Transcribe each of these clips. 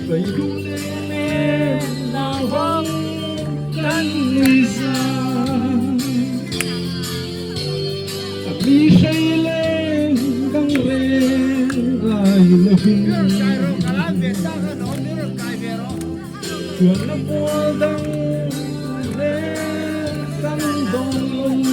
vậy cũng nên nào vắng cánh người già mi say lên căng lên lại lưng chuột nó mua đắng lên căng đông lông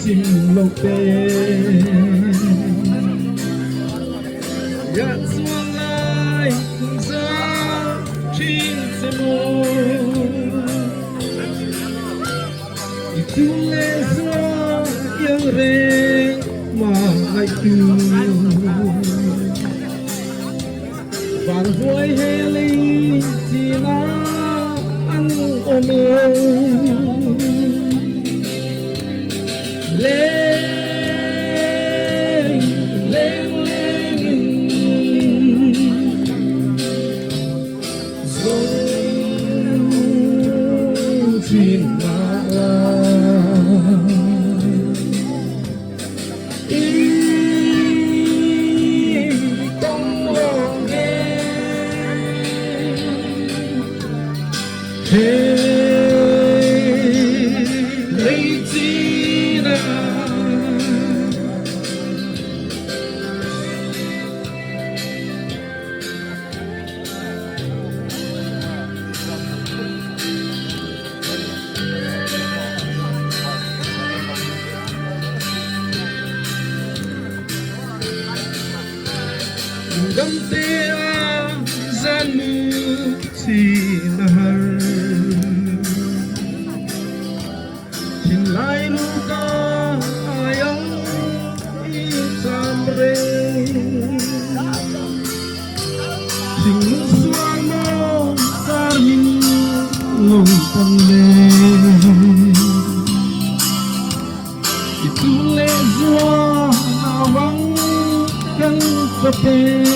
chim lộc đêm gạt xuống lại từng gió trên xe môi itu lệ gió yang reng mà itu vàng vội hè linh chỉ là ăn ôm Gam te zanu sinahar Tin lai luka ayang isamre Tin suamo sarmin long pande Itu le zua awang kan pepe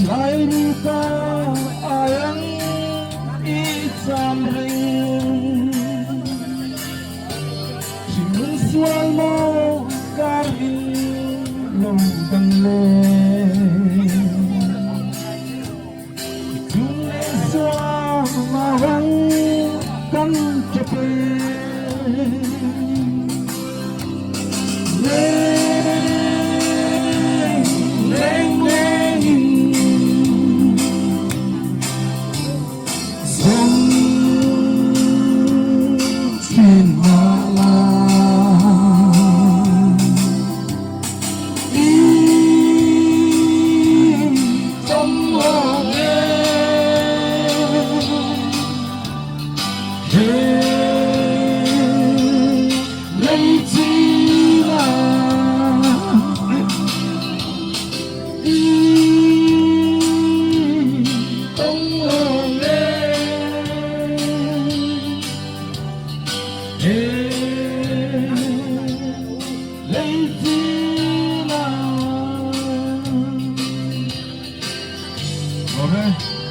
Lai rupa ayang isamring Simun sual mo karin longgang le Itule sual mawang kan cepe Okay.